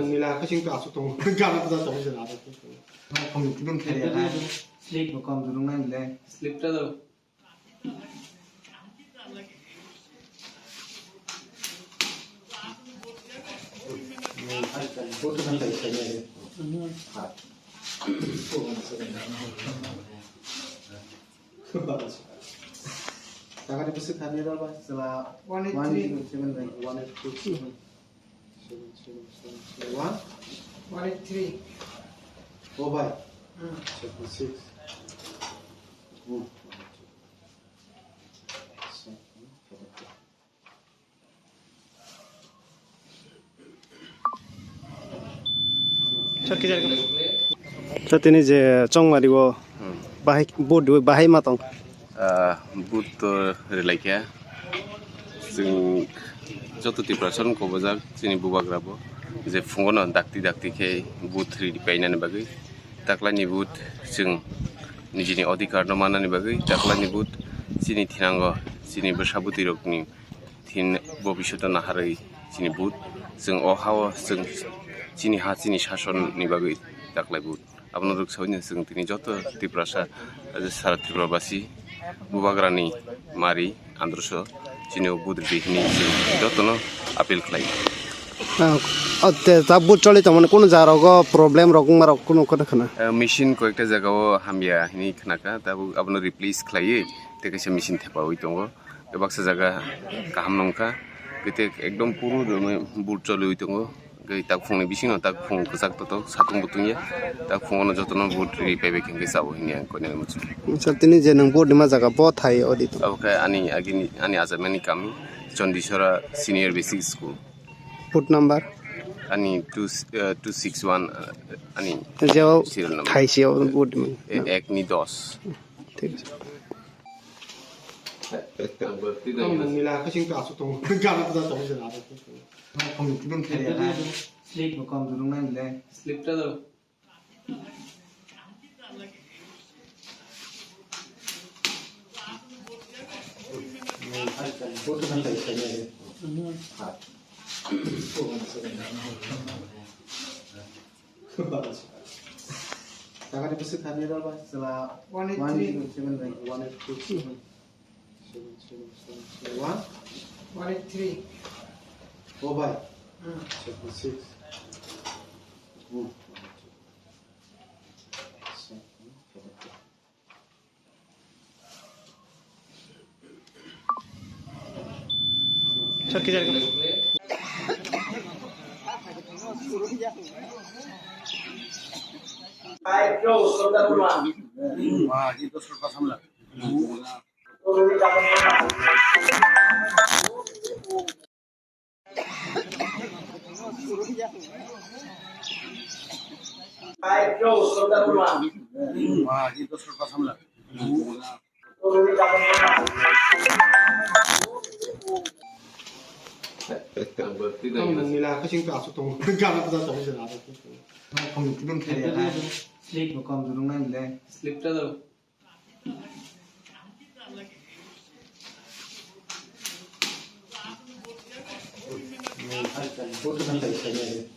Nila kasing kaso tong gamit na tong sila natin. Kung kaya sleep mo kung durong na nila. Sleep ta daw. Foto na tayo sa niya. Saka di pasti kami daw ba sila 183 oh bye 76 So tini je chong maribo bahai board bahai matong boot to relakya sing joto Tipra son ko bajak chini bubagrabo je fungono dakti ke boot 3 di painani bagai taklani boot sing nijini odhikar no manani bagai taklani boot chini thinango chini brishaketu rokni thin bobishota naharai chini boot sing o hawa sing chini ha chini shason ni bagai taklai boot abno ruk sawni sing tini joto Tipra sa sara Tipra basi bubagrani mari androso chini boot bihni joto no appeal khlai atte tabut chole tamone kono jarogo problem rokung marok kono khana machine ko ekta jagao hamya hini khnaka tabu abno replace khlai te kaisa machine thepa oi tongo baksa jaga kaham nongka gete ekdom puru boot chole oi tongo gai tak phungni bising tak phung ksak to satung butungya tak phungono jotono boot repebe kenge sabo hini ko ne muchu tini je nang board ma jaga bo thai odi to okay ani agini ani azamani kami Chondishora senior basic school boot number ani 261 ani jao serial number thai se board ma ek ni 10 ठीक Nila kasing kaso tong gamit na tong sila natin. Kung kaya sleep mo kung durong na nila. Sleep ta daw. Foto na tayo sa niya. Saka di pasti kami daw ba sila 183 oh bye 76 Sakit jari Ayo, sudah rumah. Wah, itu sudah samla. Ayo, sudah rumah. Wah, itu sudah samla. Nila kasing kaso tong gamit na tong sila natin. Kung kaya sleep mo kung durong na nila. Sleep ta daw. Foto na tayo sa niya.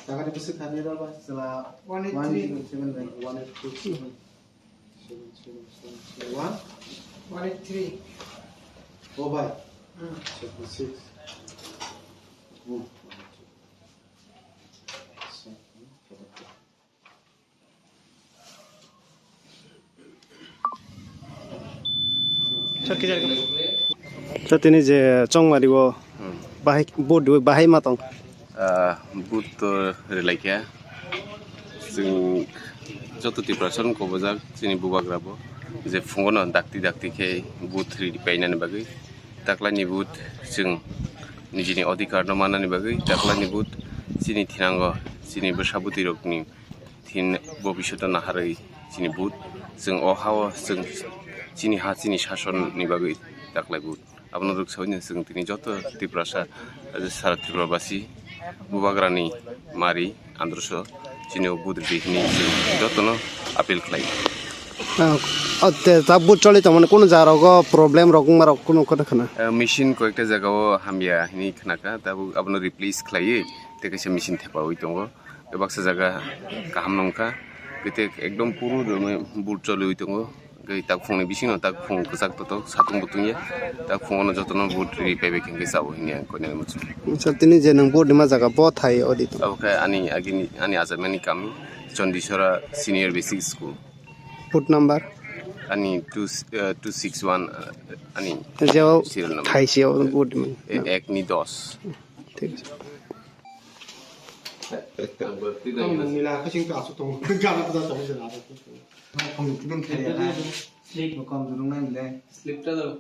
Saka di pasti kami daw ba sila 183 oh bye 76 sakit jari so tini je chong maribo bahai board bahai matong boot to relakya sing joto Tipra son ko bajak chini bubagrabo je fungono dakti ke boot 3 di painani bagai taklani boot sing nijini odhikar no manani bagai taklani boot chini thinango chini brishaketu rokni thin bobishota naharai chini boot sing o hawa sing chini ha chini shason ni bagai taklai boot abno ruk sawni sing tini joto Tipra sa sara Tipra basi bubagrani mari androso chini boot rihini jotono appeal khlai তা বুট চলে তো মানে কোন জায়গা problem রকম কোন কথা খানা machine ko ekta jaga o hamya hini khnaka tabu abno replace khlai te kaisa machine thepa oi tongo baksa jaga kaham nongka kete ekdom puru boot chole oi tongo gai tak phone ni bising tak phone ksak to satung butung ya tak phone jotono boot repair king ge sabo hini ko ne muchu তিনি যে নং board মা জায়গা ব থাই অদি তো okay ani azamani kami chondishora senior basic school foot number ani 261 ani যে serial number থাইছি board মানে ek ni 10 ঠিক আছে মিলা খাসিং তো আসু তং গানা তো সব কিছু না কম তুম খেলে না স্লিপ কম দুরুং না নিলে স্লিপটা দাও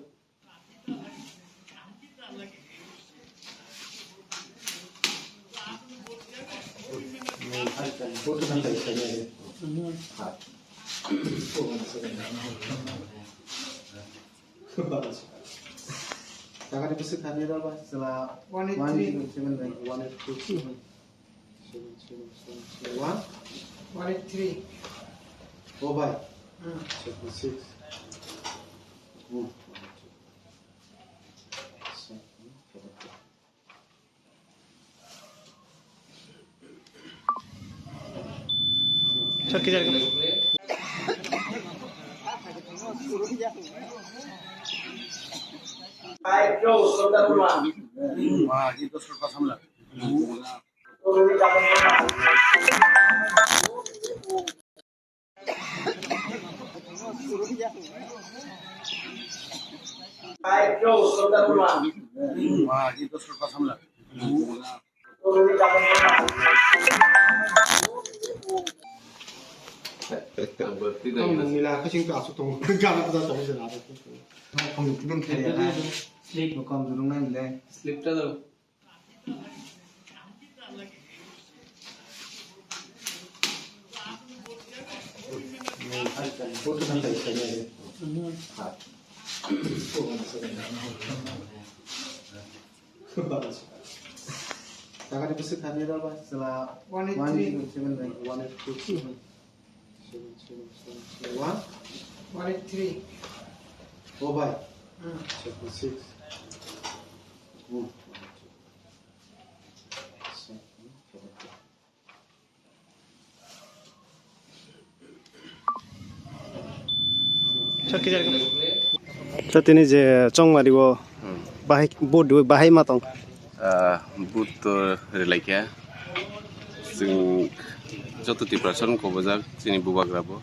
ফটো না তাই টাকাটা কিছু খালি দাও বাস চলা 183 ও ভাই 76 সরকি জায়গা Ayo, Debbarma. wah itu sudah samla Ayo, Debbarma. wah itu sudah samla মিলা খাসিং তো আসু তং গানা তো সব কিছু না কম তুম খেলে না স্লিপ কম দুরুং না নিলে স্লিপটা দাও ফটো না তাই টাকাটা কিছু খালি দাও বাস চলা 183 ও ভাই 76 সরকি জায়গা তো তিনি যে চংমারিব বাহাই বোর্ড বাহাই মাতং boot to relaikya jing joto Tipra son ko bajak chini bubagrabo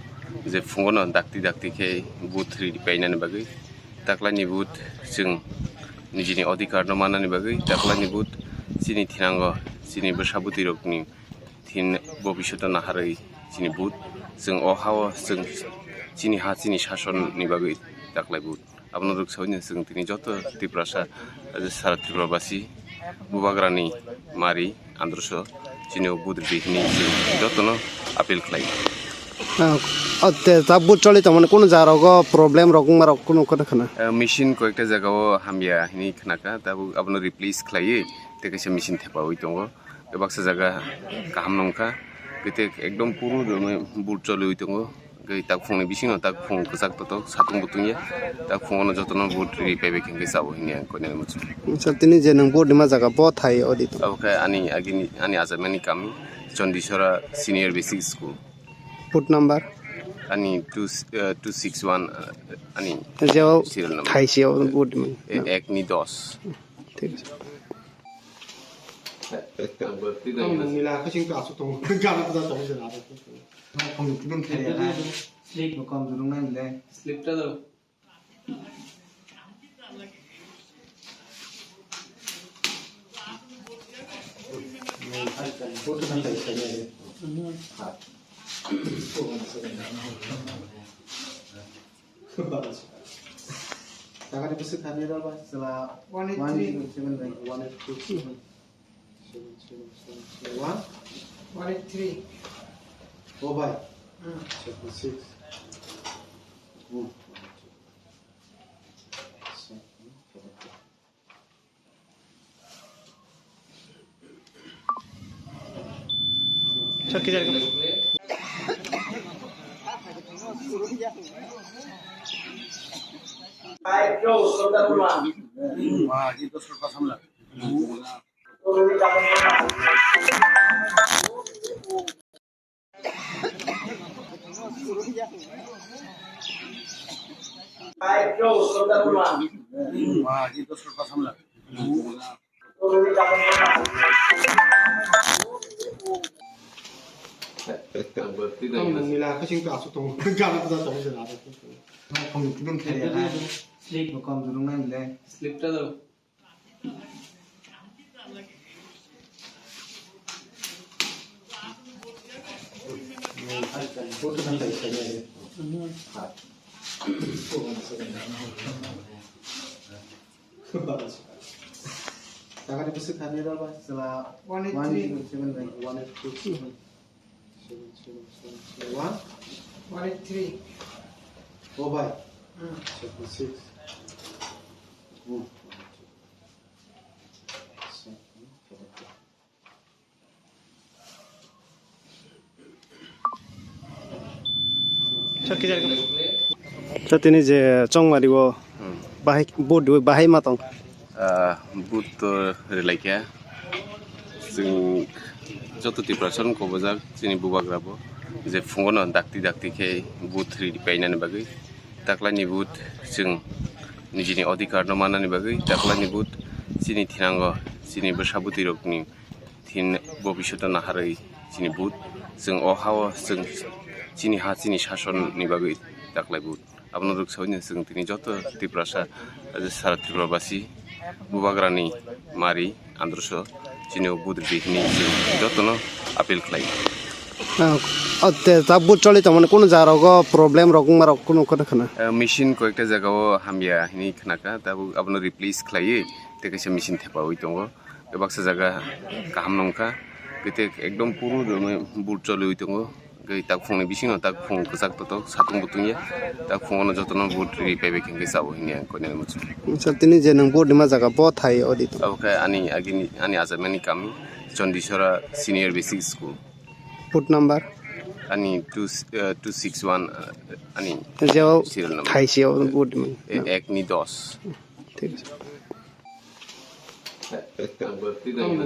je fungono dakti khe boot repainani bagai taklani boot jing nijini adhikar no manani bagai taklani boot chini thinango chini bsabuti rokni thin bobishota na harai chini boot jing o hawo jing chini ha chini shason ni bagai taklai boot abno ruksaini jing tini joto Tipra sara Tipra basi bubagrani mari androsho chini boot rihini jotono appeal khlai তা বুট চলে তো মানে কোন জায়গা problem রকম কোন কথা খানা machine ko ekta jaga o hamya hini khnaka tabu abno replace khlai te kaisa machine thepa oi tongo baksa jaga kaham nongka kete ekdom puru boot chole oi tongo gai tak phone ni bising tak phone ksak to satung butung ya tak phone jotono boot repair king ge sabo hini ko ne muchu তিনি যে নং board মা জায়গা ব থাই অদি তো okay ani azamani kami chondishora senior basic school foot number ani 261 ani যে serial number থাইছি board মানে ek ni 10 ঠিক আছে মিলা খাসিং তো আসু তং গানা তো সব কিছু না কম তুম খেলে না স্লিপ কম দুরুং না নিলে স্লিপটা দাও ফটো না তাই টাকাটা কিছু খালি দাও বাস চলা 183 ও ভাই 76 ছ Baik, yo, saudara rumah. Wah, itu suka samla. Baik, yo, saudara rumah. Wah, itu suka samla. Nila kasing ka asutong gamit na sa sila. Kung tudong kaya na sleep mo kam tudong na nila. Sleep ta daw. Foto na tayo sa niya. Taka di pasal kami dah pas setelah 182 183 oh bye 76 তিনি যে চং মারিব বাহাই বুট বাহাই মাতং বুট তো রেলাইখিয়া जों যত টিপ্রাसन কবজাক চিনি বুবাগ্রাবো যে ফুঙ্গনো দাক্তি দাক্তি खे बुट ready पाइनानि बागै दाख्लानि बुट जों निजिनि अधिकार न मानानि बागै दाख्लानि बुट चिनि थिनांगो चिनि बसाबुति रकनि थिन भबिष्यत नाहारै चिनि बुट जों अहाव जों चिनि हा चिनि शासननि बागै दाख्लाय बुट आपनो रुकसावनि जों दिनै जत टिप्रासा सारा टिप्राबासि बुबाग्रानि मारि आन्द्रस चिनि बुट रेडीनि जों जतनो आपिल खालायो তা বুট চলে মানে কোন জায়গায় প্রবলেম রকম কোন কথা খানা মেশিন কয়েকটা জায়গাও হামিয়া হিনি খানাকা দাবু আপনো রিপ্লেস খালাयो তেকাছে মেশিন থেপাওই দङ गोबांसा জায়গা गाहाम नंखा गते एकदम पुरु बुट चलुই दङ गै ताक फुंनि बिसिङाव ताक फुं कसाक त सातुं बुतुंया ताक फुङाव जतन बुट रि पाइबे खंगे साबो हिनि कोने मुछु তিনি যে নং বুট मा জায়গা ব थाय अदि ओके आनी आजामानि कामी चंदीसरा सिनियर बेसिक स्कूल बुट नाम्बार आनी 261 आनी जेव सिरियल नम्बर थाइसेव बुट एक नि 10 ठीक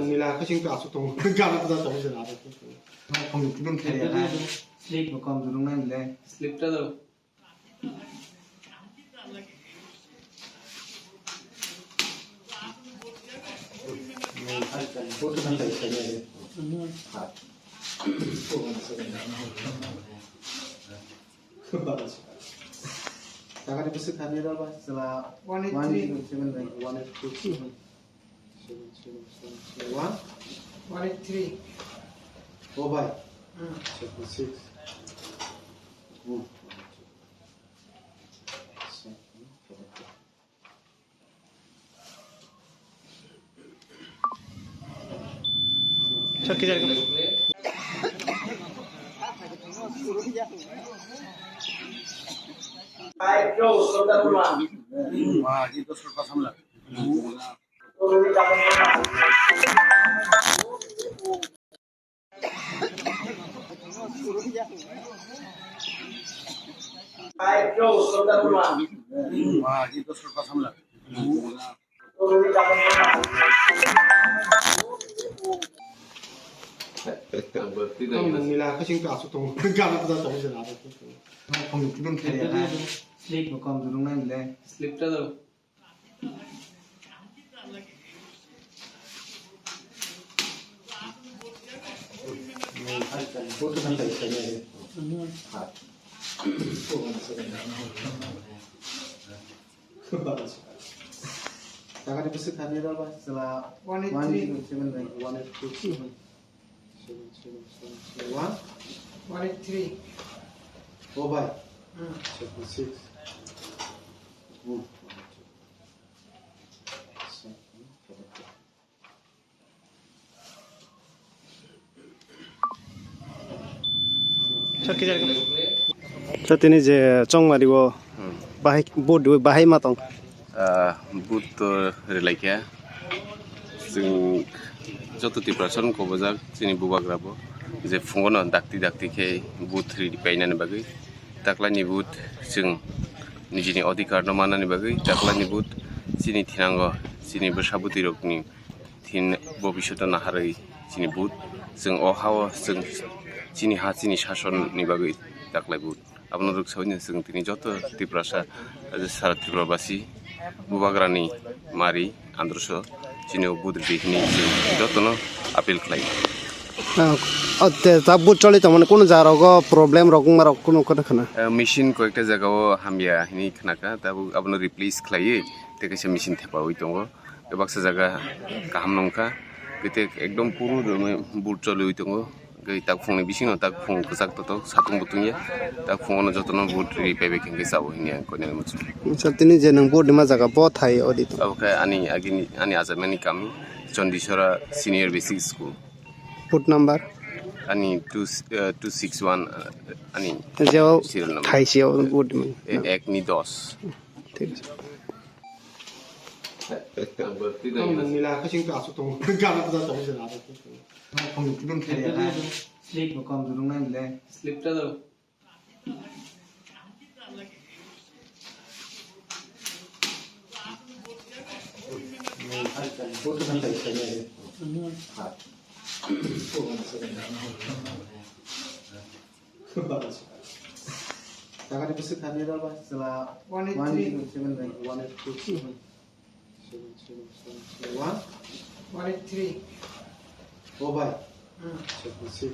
Nila kasing ka asutong gamit na sa sila. Kung tudong kaya na sleep mo kam tudong na nila. Slip ta daw Foto na tayo sa niya. Taka di pasal kami dah pas setelah 183 183 oh bye 76 Baik, yo, saudara rumah. Wah, itu suka samla. Baik, yo, saudara rumah. Wah, itu suka samla. Nila kasing ka asutong gamit na sa sila. Kung tudong kaya na sleep mo kam tudong na nila. Slip ta daw Foto na tayo sa niya. Taka di pasal kami dah pas setelah 183 183 oh bye 76 তিনি যে চং মারিব বাহাই বুট বাহাই মাতং बुट तो रेलाइखिया जों जत टिप्रासन कबजाक चिनि बुबाग्राबो जे फुङावनो दाक्ति दाक्तिखे booth ready पाइनानै बागै दाख्लानि booth जों निजिनि अधिकार मानानि बागै दाख्लानि बुथ चिनि थिनांगो चिनि बसाबुति रकनि थिन भबिष्यत नाहारै चिनि बुथ जों अहाव जों चिनि हा चिनि शासननि बागै दाख्लाय बुथ आपनो रुकसावनि जों तिनि जत तिप्रासा सारा त्रिपुराबासी बुबाग्रानि मारि आन्द्रस चिनि बुथ रेडिनि जों जतनो आपिल खालायो তা বুট চলে মানে কোন জায়গার প্রবলেম রকম কোন কথা মেশিন কয়েকটা জায়গাও হামিয়া হিনি খানাকা তাবো আপনো রিপ্লেস খালাयो তেকেসে মেশিন থেপাওই দङ गोबांसा जायगा गाहाम नंखा गते एकदम पुरु बुट चलुई दङ गै ता फुंनि बिसिनो ता फुं कसाक तो सातुं बुतुंया ता फुंनो जतनो बुट रि पेबे केंगे साबो हिनिया कोने मुछु सतिनि जे नों बुट मा जायगा ब थाय अदित ओके आनि आजामानि कामी चंदीसरा सीनियर बेसिक स्कूल बुट नाम्बार अनि 261 अनि जेव सिरियल नम्बर थाइसेव बुट 1 नि 10 ठीक मिला खसिंग तो आसुतों गाना पता समझ ना आता हम तुम खेलेगा स्लीप में कम जरूर नहीं ले स्लीप टा दो Jangan dibesar tadi dah bang. Setelah 183. Oh bye. 76.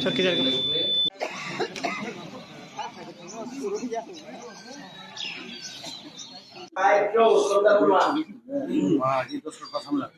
Sir, kita Baik, Joe, Saudara Rumah. Wah, itu sudah pasang lah.